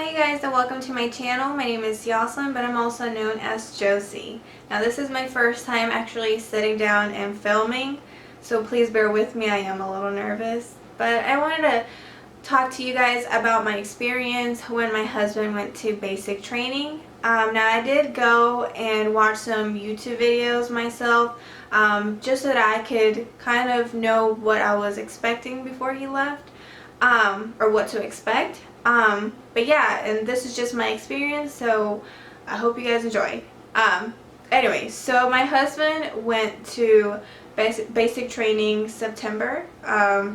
Hi you guys and welcome to my channel. My name is Yoslin, but I'm also known as Josie. Now this is my first time actually sitting down and filming, so please bear with me, I am a little nervous. But I wanted to talk to you guys about my experience when my husband went to basic training. Now I did go and watch some YouTube videos myself, just so that I could kind of know what I was expecting before he left, or what to expect. But yeah, and this is just my experience, so I hope you guys enjoy. Anyway, so my husband went to basic training September,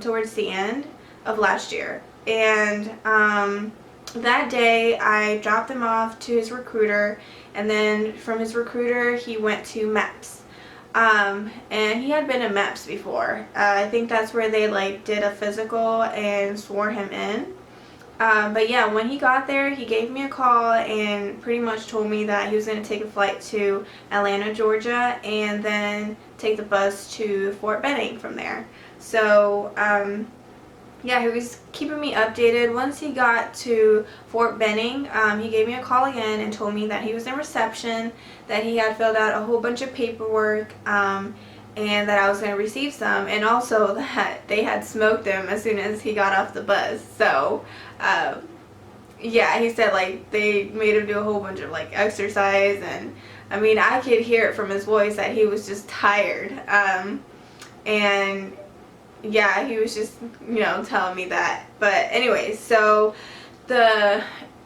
towards the end of last year. And that day I dropped him off to his recruiter, and then from his recruiter he went to MEPS. And he had been in MEPS before. I think that's where they did a physical and swore him in. But yeah, when he got there, he gave me a call and pretty much told me that he was going to take a flight to Atlanta, Georgia, and then take the bus to Fort Benning from there. So, yeah, he was keeping me updated. Once he got to Fort Benning, he gave me a call again and told me that he was in reception, that he had filled out a whole bunch of paperwork, and that I was going to receive some, and also that they had smoked him as soon as he got off the bus. So, yeah, he said they made him do a whole bunch of exercise, and I mean I could hear it from his voice that he was just tired. And yeah, he was just telling me that. But anyways, so the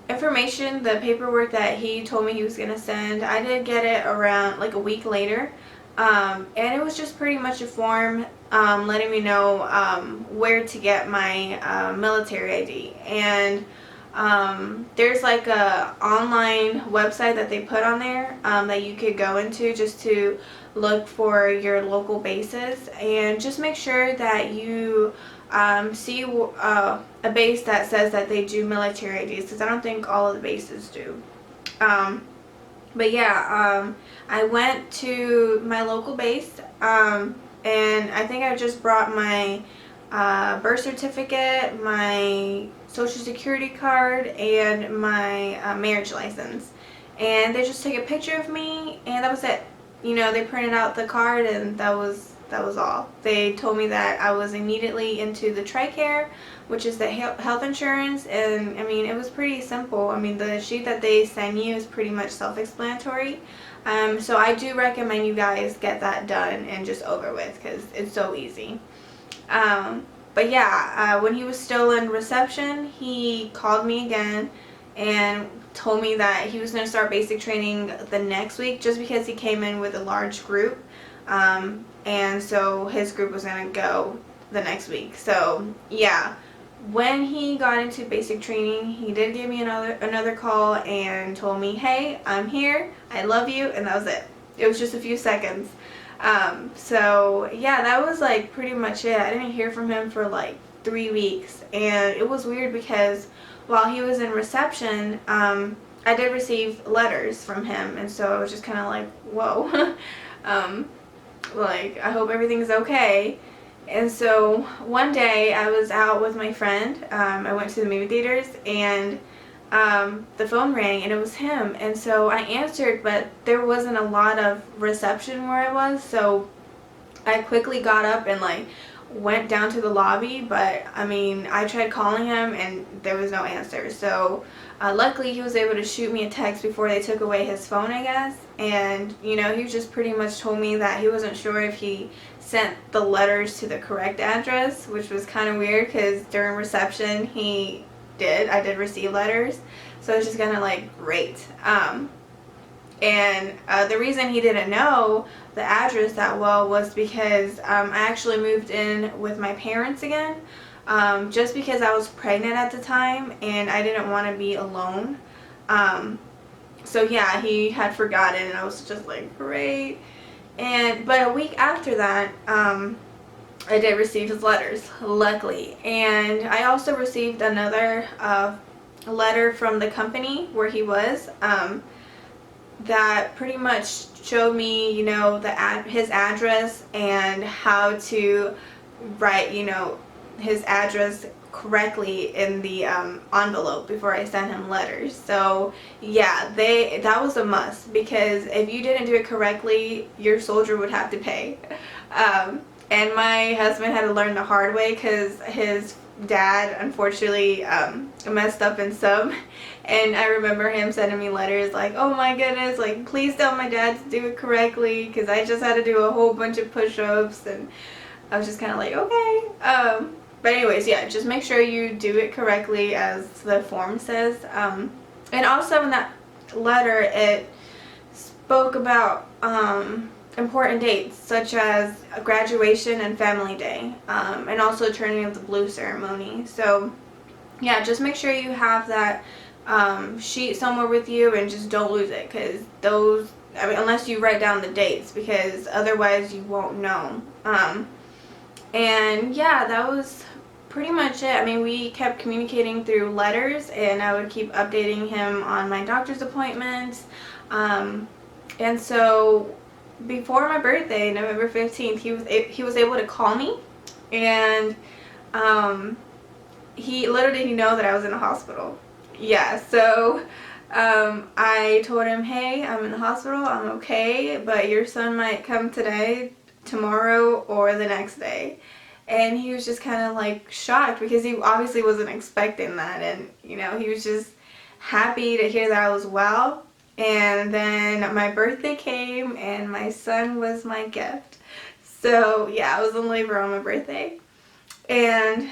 information, the paperwork that he told me he was gonna send, I did get it around a week later. And it was just pretty much a form letting me know where to get my military ID. And there's a online website that they put on there that you could go into just to look for your local bases, and just make sure that you see a base that says that they do military IDs, because I don't think all of the bases do. But yeah, I went to my local base, and I think I just brought my birth certificate, my social security card, and my marriage license. And they just took a picture of me, and that was it. They printed out the card, and that was all. They told me that I was immediately into the TRICARE, which is the health insurance, and I mean it was pretty simple. I mean the sheet that they send you is pretty much self-explanatory. So I do recommend you guys get that done and just over with, because it's so easy. But yeah, when he was still in reception, he called me again and told me that he was going to start basic training the next week, just because he came in with a large group, and so his group was going to go the next week. So yeah, when he got into basic training, he did give me another call and told me, hey, I'm here, I love you, and that was it. It was just a few seconds. So yeah, that was pretty much it. I didn't hear from him for 3 weeks, and it was weird because while he was in reception, I did receive letters from him, and so I was just kind of whoa. I hope everything's okay. And so one day I was out with my friend. I went to the movie theaters, and the phone rang, and it was him. And so I answered, but there wasn't a lot of reception where I was, so I quickly got up and went down to the lobby. But I mean, I tried calling him and there was no answer. So luckily he was able to shoot me a text before they took away his phone, I guess. And he just pretty much told me that he wasn't sure if he sent the letters to the correct address, which was kind of weird because during reception I did receive letters. So it's just kind of great. And the reason he didn't know the address that well was because I actually moved in with my parents again, just because I was pregnant at the time and I didn't want to be alone. So yeah, he had forgotten, and I was just great. But a week after that, I did receive his letters, luckily. And I also received another letter from the company where he was, that pretty much showed me, his address and how to write, his address correctly in the envelope before I sent him letters. So yeah, that was a must, because if you didn't do it correctly, your soldier would have to pay. And my husband had to learn the hard way because his dad unfortunately messed up in some, and I remember him sending me letters like, oh my goodness, like please tell my dad to do it correctly, because I just had to do a whole bunch of push-ups, and I was just kind of like, okay. But anyways, yeah, just make sure you do it correctly as the form says. And also in that letter, it spoke about important dates such as graduation and family day, and also turning of the blue ceremony. So yeah, just make sure you have that sheet somewhere with you, and just don't lose it, because those, I mean, unless you write down the dates, because otherwise you won't know. And yeah, that was pretty much it. I mean, we kept communicating through letters, and I would keep updating him on my doctor's appointments. And so before my birthday, November 15th, he was able to call me, and he little did he know that I was in the hospital. Yeah, so I told him, hey, I'm in the hospital, I'm okay, but your son might come today, tomorrow, or the next day. And he was just kind of like shocked, because he obviously wasn't expecting that, and you know, he was just happy to hear that I was well. And then my birthday came, and my son was my gift. So yeah, I was in labor on my birthday. And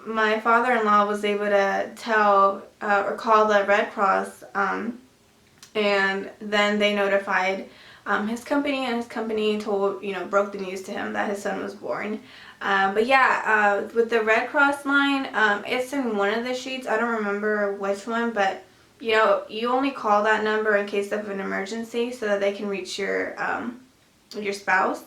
my father-in-law was able to tell or call the Red Cross, and then they notified his company, and his company told, broke the news to him that his son was born. But yeah, with the Red Cross line, it's in one of the sheets. I don't remember which one, but you only call that number in case of an emergency, so that they can reach your spouse.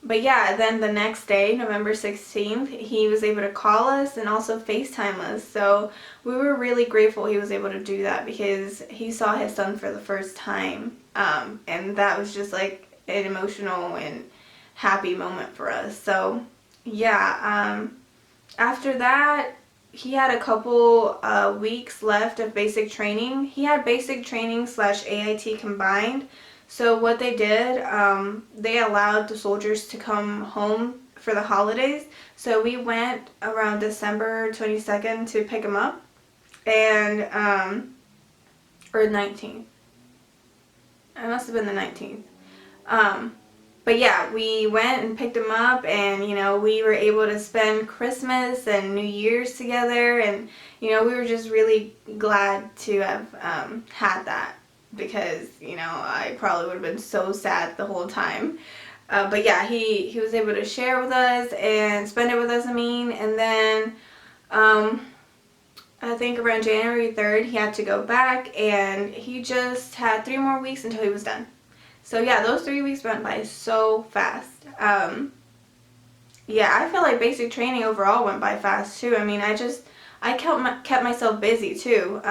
But yeah, then the next day, November 16th, he was able to call us and also FaceTime us. So we were really grateful he was able to do that, because he saw his son for the first time. And that was just like an emotional and happy moment for us. So yeah, after that, he had a couple weeks left of basic training. He had basic training / AIT combined. So what they did, they allowed the soldiers to come home for the holidays. So we went around December 22nd to pick him up, and or 19th. It must have been the 19th. But yeah, we went and picked him up, and we were able to spend Christmas and New Year's together, and we were just really glad to have had that, because I probably would have been so sad the whole time. But yeah, he was able to share with us and spend it with us, and then I think around January 3rd he had to go back, and he just had 3 more weeks until he was done. So yeah, those 3 weeks went by so fast. Yeah, I feel like basic training overall went by fast too. I mean, I kept myself busy too,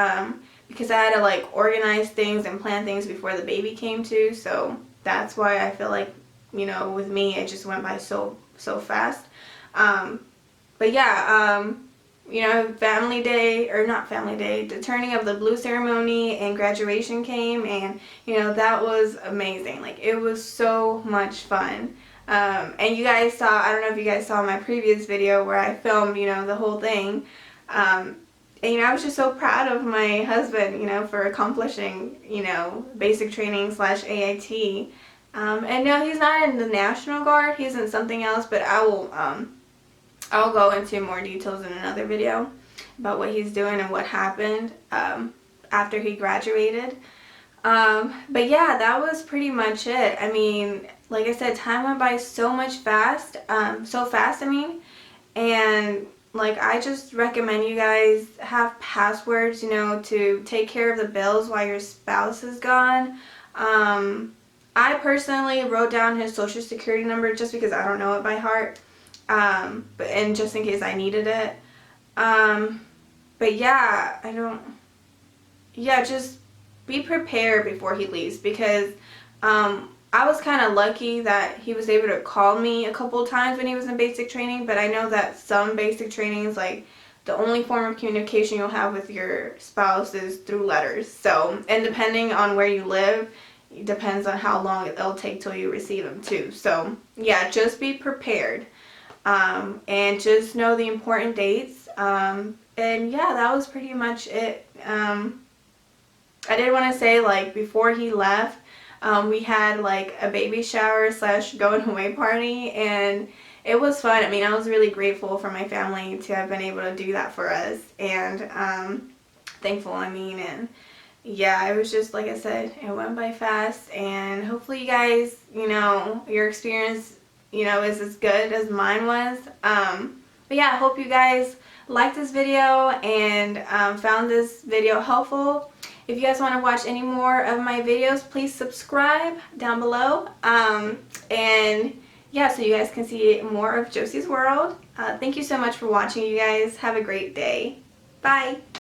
because I had to like organize things and plan things before the baby came too. So that's why I feel like, with me, it just went by so fast. But yeah, family day, or not family day, the turning of the blue ceremony and graduation came, and that was amazing. Like, it was so much fun. And you guys saw, I don't know if you guys saw my previous video where I filmed, the whole thing. And I was just so proud of my husband, for accomplishing, basic training / AIT. And no, he's not in the National Guard, he's in something else, but I'll go into more details in another video about what he's doing and what happened after he graduated. But yeah, that was pretty much it. I mean, like I said, time went by so fast, and like, I just recommend you guys have passwords, to take care of the bills while your spouse is gone. I personally wrote down his social security number just because I don't know it by heart. And just in case I needed it. But yeah, just be prepared before he leaves, because I was kind of lucky that he was able to call me a couple of times when he was in basic training, but I know that some basic trainings, like, the only form of communication you'll have with your spouse is through letters. So, and depending on where you live, it depends on how long it'll take till you receive them too. So, yeah, just be prepared. And just know the important dates. And yeah, that was pretty much it. I did want to say, like, before he left, we had like a baby shower / going away party, and it was fun. I mean, I was really grateful for my family to have been able to do that for us, and thankful, I mean, and yeah, it was just, like I said, it went by fast, and hopefully you guys, you know, your experience, you know, is as good as mine was. But yeah, I hope you guys liked this video and found this video helpful. If you guys want to watch any more of my videos, please subscribe down below. And yeah, so you guys can see more of Josie's World. Thank you so much for watching, you guys. Have a great day. Bye.